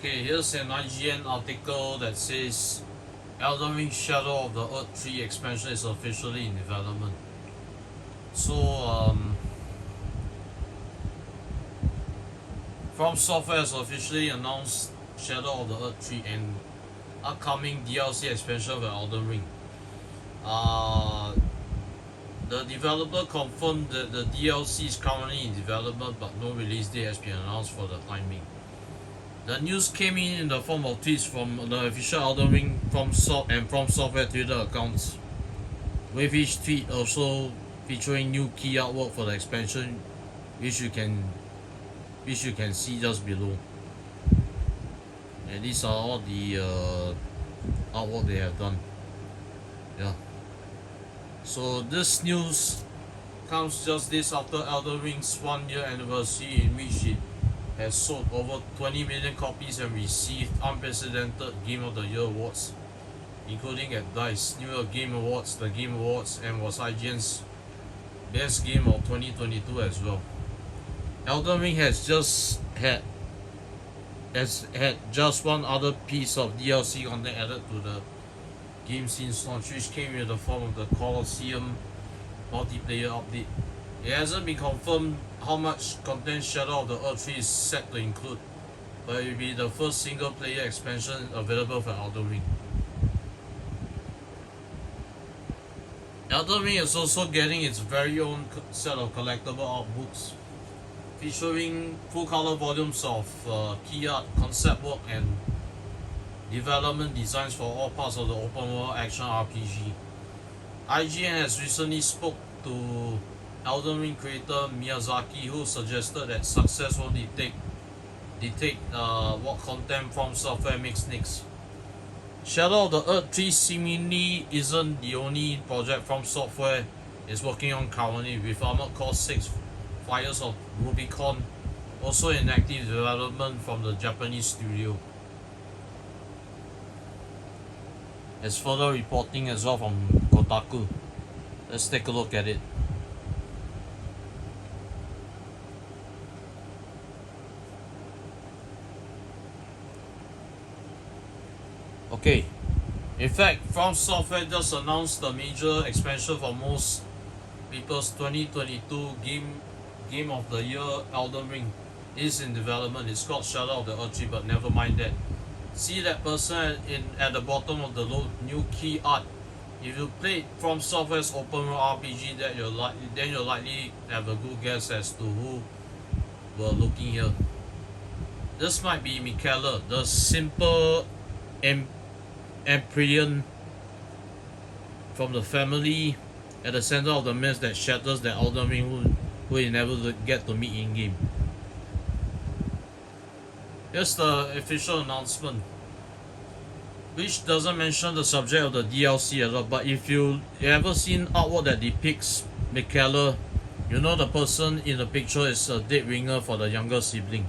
Okay, here's an IGN article that says Elden Ring Shadow of the Erdtree expansion is officially in development. So, From Software has officially announced Shadow of the Erdtree and upcoming DLC expansion for Elden Ring. The developer confirmed that the DLC is currently in development, but no release date has been announced for the time being. The news came in the form of tweets from the official Elden Ring From Software Twitter accounts, with each tweet also featuring new key artwork for the expansion, which you can see just below. And these are all the artwork they have done. Yeah. So this news comes just days after Elden Ring's 1-year anniversary, in which it has sold over 20 million copies and received unprecedented Game of the Year awards, including at DICE, New York Game Awards, the Game Awards, and was IGN's Best Game of 2022 as well. Elden Ring has had just one other piece of DLC content added to the game since launch, which came in the form of the Colosseum multiplayer update. It hasn't been confirmed how much content Shadow of the Erdtree is set to include, but it will be the first single player expansion available for Elden Ring. Elden Ring is also getting its very own set of collectible art books, featuring full color volumes of key art, concept work, and development designs for all parts of the open world action RPG. IGN has recently spoke to Elden Ring creator Miyazaki, who suggested that success will dictate what content From Software makes next. Shadow of the Erdtree seemingly isn't the only project From Software is working on currently, with Armored Core 6 Fires of Rubicon also in active development from the Japanese studio. There's further reporting as well from Kotaku. Let's take a look at it. Okay, in fact, From Software just announced the major expansion for most people's 2022 Game of the Year. Elden Ring is in development. It's called Shadow of the Erdtree, but never mind that. See that person at the bottom of the new key art. If you played From Software's open world RPG, then you'll likely have a good guess as to who we're looking here. This might be Michaela, the simple Empryon from the family at the center of the mess that shatters the Elden Ring, who you never get to meet in game. Here's the official announcement, which doesn't mention the subject of the DLC at all, but if you ever seen artwork that depicts Michaela, you know the person in the picture is a dead ringer for the younger sibling.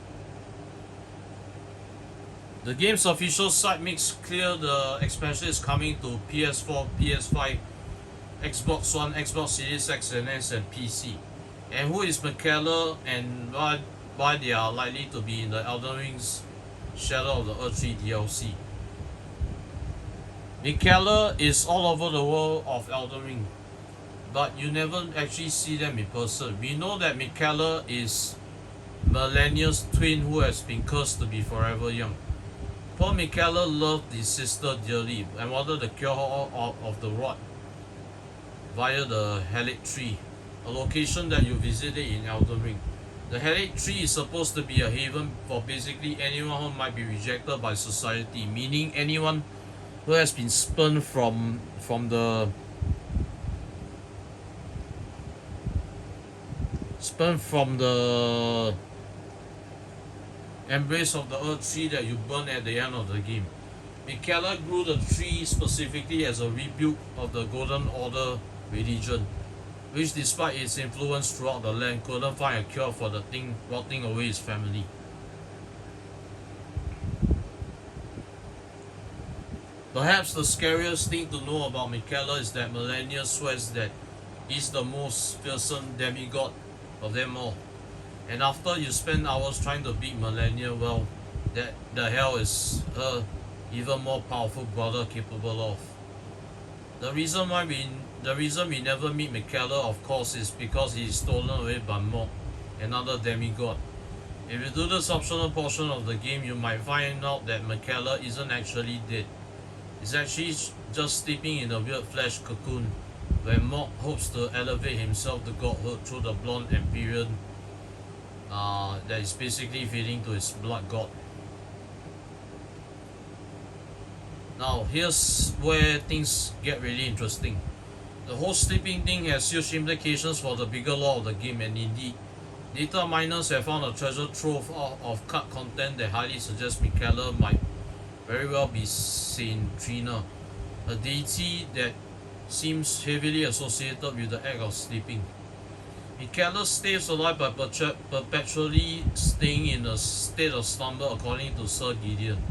The game's official site makes clear the expansion is coming to PS4, PS5, Xbox One, Xbox Series X and S, and PC. And who is Michaela and why they are likely to be in the Elden Ring's Shadow of the Erdtree DLC. Michaela is all over the world of Elden Ring, but you never actually see them in person. We know that Michaela is Millennia's twin who has been cursed to be forever young. Poor Michaela loved his sister dearly and wanted to cure her of the rot via the Erdtree, a location that you visited in Elden Ring. The Erdtree is supposed to be a haven for basically anyone who might be rejected by society, meaning anyone who has been spurned from the embrace of the Erdtree that you burn at the end of the game. Michaela grew the tree specifically as a rebuke of the Golden Order religion, which despite its influence throughout the land, couldn't find a cure for the thing rotting away his family. Perhaps the scariest thing to know about Michaela is that Millennia swears that he's the most fearsome demigod of them all. And after you spend hours trying to beat Millennia, well, that the hell is her even more powerful brother capable of. The reason we never meet Michaela, of course, is because he is stolen away by Mog, another demigod. If you do this optional portion of the game, you might find out that Michaela isn't actually dead. He's actually just sleeping in a weird flesh cocoon, where Mog hopes to elevate himself to godhood through the blonde Empyrean that is basically feeding to his blood god. Now here's where things get really interesting. The whole sleeping thing has huge implications for the bigger lore of the game, and indeed, data miners have found a treasure trove of card content that highly suggests Michaela might very well be Saint Trina, a deity that seems heavily associated with the act of sleeping. Michaela stays alive by perpetually staying in a state of slumber, according to Sir Gideon.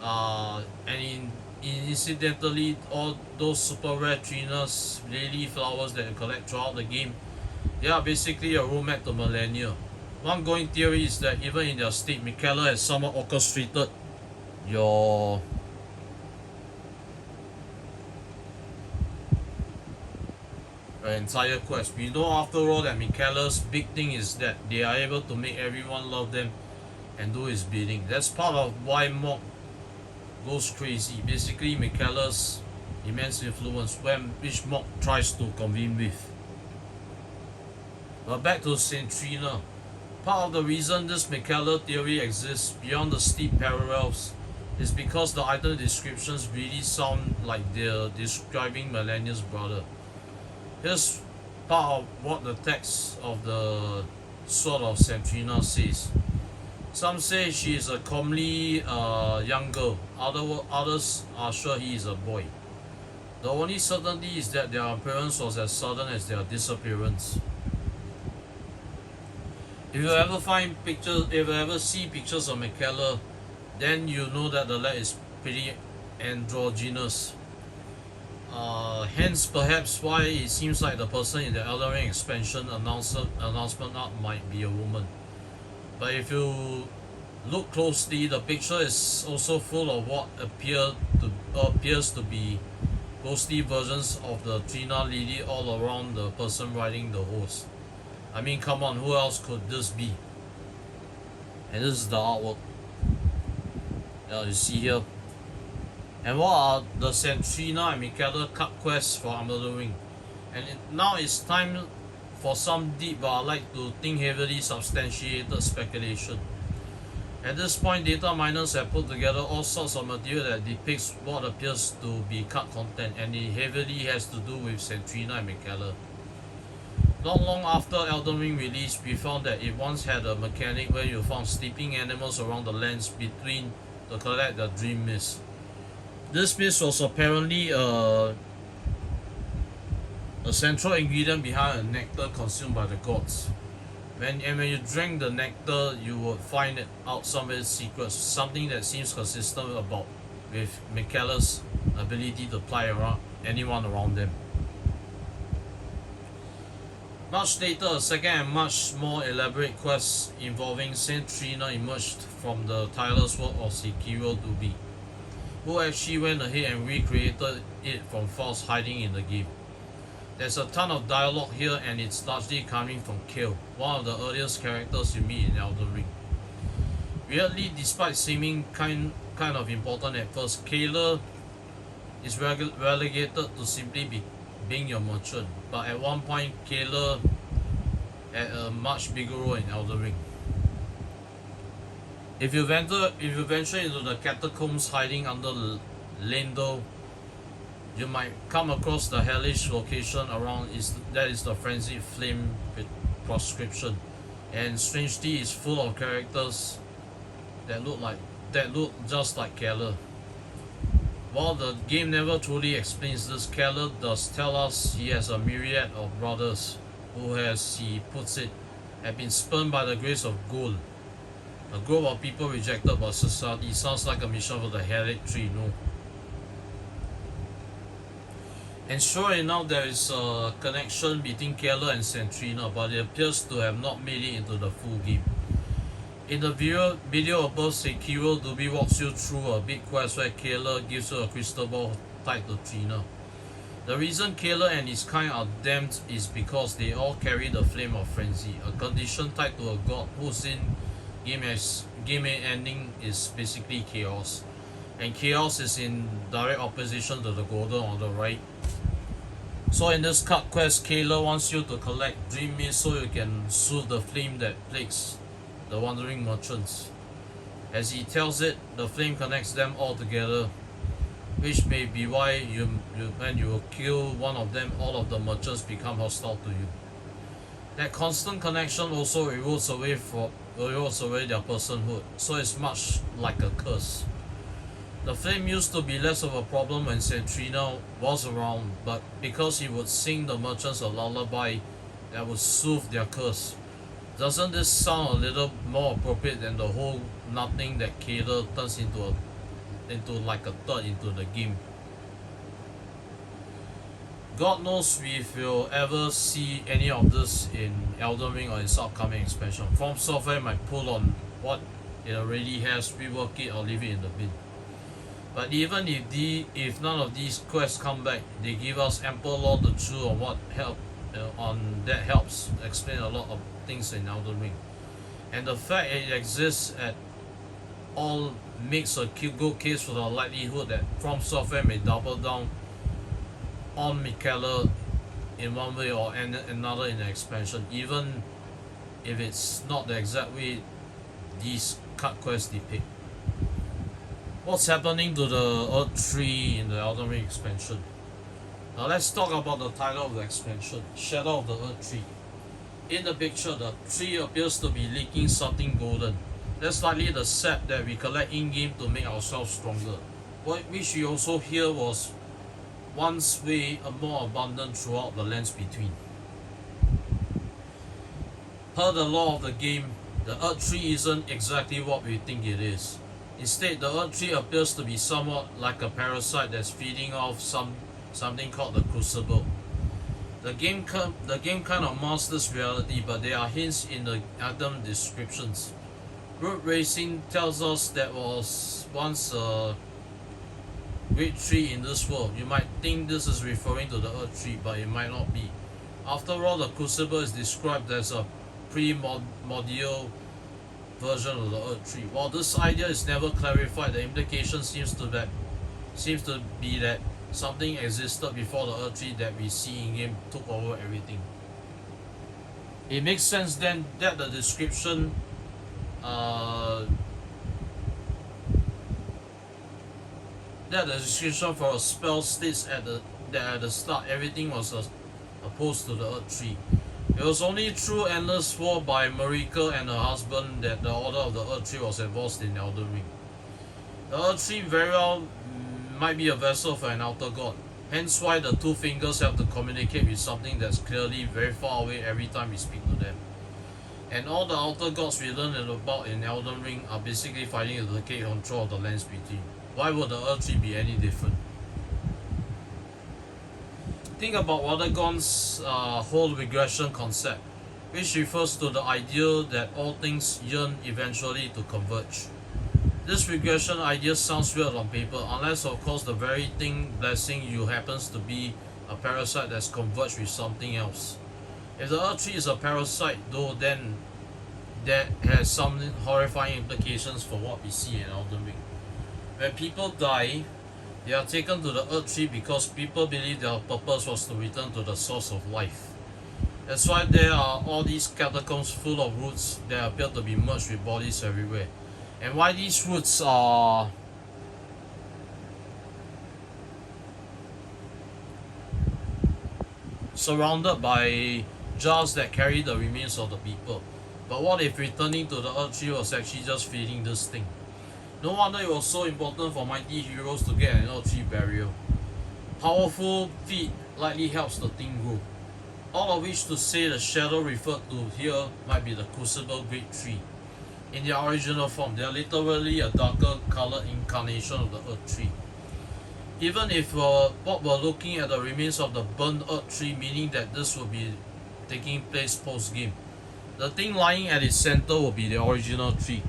And incidentally, all those super rare Trinas, lily flowers that you collect throughout the game, they are basically a roadmap to millennia. One going theory is that even in their state, Michaela has somewhat orchestrated your entire quest. We know after all that Michaela's big thing is that they are able to make everyone love them and do his bidding. That's part of why Mog goes crazy. Basically, Michaela's immense influence, which Mog tries to convene with. But back to Saint Trina. Part of the reason this Michaela theory exists beyond the steep parallels is because the item descriptions really sound like they're describing Millennia's brother. Here's part of what the text of the Sword of Saint Trina says. Some say she is a comely young girl, others are sure he is a boy. The only certainty is that their appearance was as sudden as their disappearance. If you ever see pictures of Michaela, then you know that the lad is pretty androgynous. Hence perhaps why it seems like the person in the Elden Ring expansion announcement art might be a woman. But if you look closely, the picture is also full of what appears to be ghostly versions of the Trina Lily all around the person riding the horse. I mean, come on, who else could this be? And this is the artwork. You see here. And what are the Saint Trina and Michaela card quests for Elden Ring? And now it's time for some deep, but I like to think heavily substantiated speculation. At this point, data miners have put together all sorts of material that depicts what appears to be card content, and it heavily has to do with Saint Trina and Michaela. Not long after Elden Ring release, we found that it once had a mechanic where you found sleeping animals around the lands between to collect the dream mist. This mist was apparently a central ingredient behind a nectar consumed by the gods. When you drank the nectar, you would find out some of its secrets, something that seems consistent with Michaela's ability to ply around anyone around them. Much later, a second and much more elaborate quest involving Saint Trina emerged from the tireless work of Sekiro Dubi, who actually went ahead and recreated it from files hiding in the game. There's a ton of dialogue here, and it's largely coming from Kale, one of the earliest characters you meet in Elden Ring. Weirdly, despite seeming kind of important at first, Kale is relegated to simply being your merchant, but at one point Kale had a much bigger role in Elden Ring. If you venture into the catacombs hiding under Lendl, you might come across the hellish location that is the Frenzied Flame proscription, and strangely is full of characters that look just like Kale. While the game never truly explains this, Kale does tell us he has a myriad of brothers who, as he puts it, have been spurned by the grace of Ghoul, a group of people rejected by society. Sounds like a mission for the Erdtree, no? And sure enough, there is a connection between Kale and Saint Trina, but it appears to have not made it into the full game. In the video above, Sekiro Dubi walks you through a big quest where Kayla gives you a crystal ball tied to Trina. The reason Kayla and his kind are damned is because they all carry the flame of frenzy, a condition tied to a god whose game ending is basically chaos. And chaos is in direct opposition to the golden order, right? So in this card quest, Kayla wants you to collect dream mist so you can soothe the flame that plagues the wandering merchants. As he tells it, the flame connects them all together, which may be why when you kill one of them, all of the merchants become hostile to you. That constant connection also erodes away their personhood, so it's much like a curse. The flame used to be less of a problem when Centrina was around, but because he would sing the merchants a lullaby that would soothe their curse. Doesn't this sound a little more appropriate than the whole nothing that Kayla turns into like a third into the game? God knows if we'll ever see any of this in Elden Ring or its upcoming expansion. From Software might pull on what it already has, rework it or leave it in the bin. But even if none of these quests come back, they give us ample lore to chew on that helps explain a lot of things in Elden Ring. And the fact it exists at all makes a good case for the likelihood that From Software may double down on Michaela in one way or another in the expansion, even if it's not the exact way these cut quests depict. What's happening to the Erdtree in the Elden Ring expansion? Now let's talk about the title of the expansion, Shadow of the Erdtree. In the picture, the tree appears to be leaking something golden. That's likely the sap that we collect in-game to make ourselves stronger, which we also hear was once way more abundant throughout the lands between. Per the law of the game, the Erdtree isn't exactly what we think it is. Instead, the Erdtree appears to be somewhat like a parasite that's feeding off something called the Crucible. The game kind of masks this reality, but there are hints in the item descriptions. Road Racing tells us that was once a great tree in this world. You might think this is referring to the Erdtree, but it might not be. After all, the Crucible is described as a primordial version of the Erdtree. While this idea is never clarified, the implication seems to be that something existed before the Erdtree that we see in game took over everything. It makes sense then that the description for a spell states that at the start everything was opposed to the Erdtree. It was only through endless war by Marika and her husband that the Order of the Erdtree was enforced in Elden Ring. The Erdtree very well might be a vessel for an outer god, hence why the two fingers have to communicate with something that's clearly very far away every time we speak to them. And all the outer gods we learn about in Elden Ring are basically fighting to take control of the lands between. Why would the Erdtree be any different? Think about Watergon's whole regression concept, which refers to the idea that all things yearn eventually to converge. This regression idea sounds weird on paper, unless of course the very thing blessing you happens to be a parasite that's converged with something else. If the Erdtree is a parasite though, then that has some horrifying implications for what we see in Elden Ring. When people die, they are taken to the Erdtree because people believe their purpose was to return to the source of life. That's why there are all these catacombs full of roots that appear to be merged with bodies everywhere. And why these roots are surrounded by jars that carry the remains of the people. But what if returning to the Erdtree was actually just feeding this thing? No wonder it was so important for mighty heroes to get an Erdtree barrier. Powerful feed likely helps the thing grow. All of which to say the shadow referred to here might be the Crucible Great Tree. In their original form, they are literally a darker colored incarnation of the Erdtree. Even if what we're looking at the remains of the burnt Erdtree, meaning that this will be taking place post-game, The thing lying at its center will be the original tree.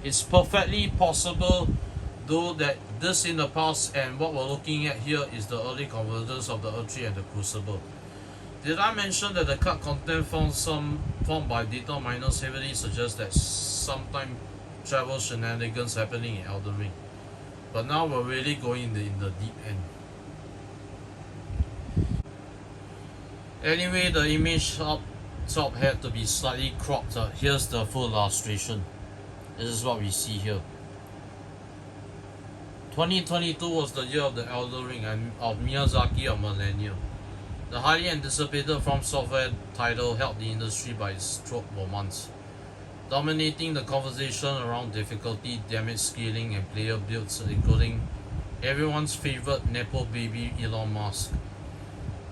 It's perfectly possible though that this in the past, and what we're looking at here is the early convergence of the Erdtree and the Crucible. Did I mention that the card content found by data miners heavily suggests that sometime travel shenanigans happening in Elden Ring? But now we're really going in the deep end. Anyway, the image up top had to be slightly cropped. Here's the full illustration. This is what we see here. 2022 was the year of the Elden Ring and of Miyazaki of Millennium. The highly anticipated From Software title held the industry by its throat for months, dominating the conversation around difficulty, damage scaling, and player builds, including everyone's favorite Nepo baby Elon Musk.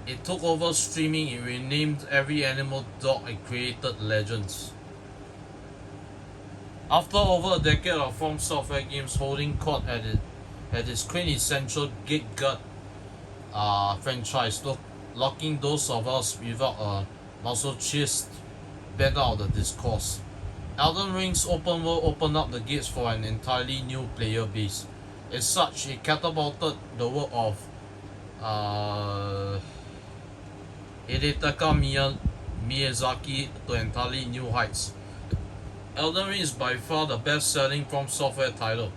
It took over streaming, it renamed every animal dog, and created legends. After over a decade of From Software games holding court at its quintessential Gate Gut franchise, locking those of us without a masochist bent out of the discourse, Elden Ring's open world opened up the gates for an entirely new player base. As such, it catapulted the work of Hidetaka Miyazaki to entirely new heights. Elden Ring is by far the best-selling From Software title.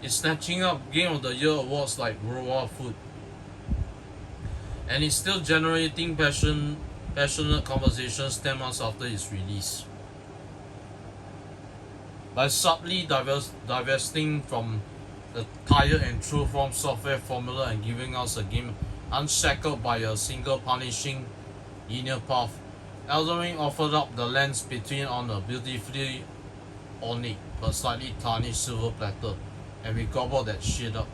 It's snatching up Game of the Year awards like raw food, and it's still generating passionate conversations 10 months after its release. By subtly divesting from the tired and true From Software formula and giving us a game unshackled by a single punishing linear path, Elden Ring offered up the lens between on a beautifully ornate but slightly tarnished silver platter, and we gobbled that shit up.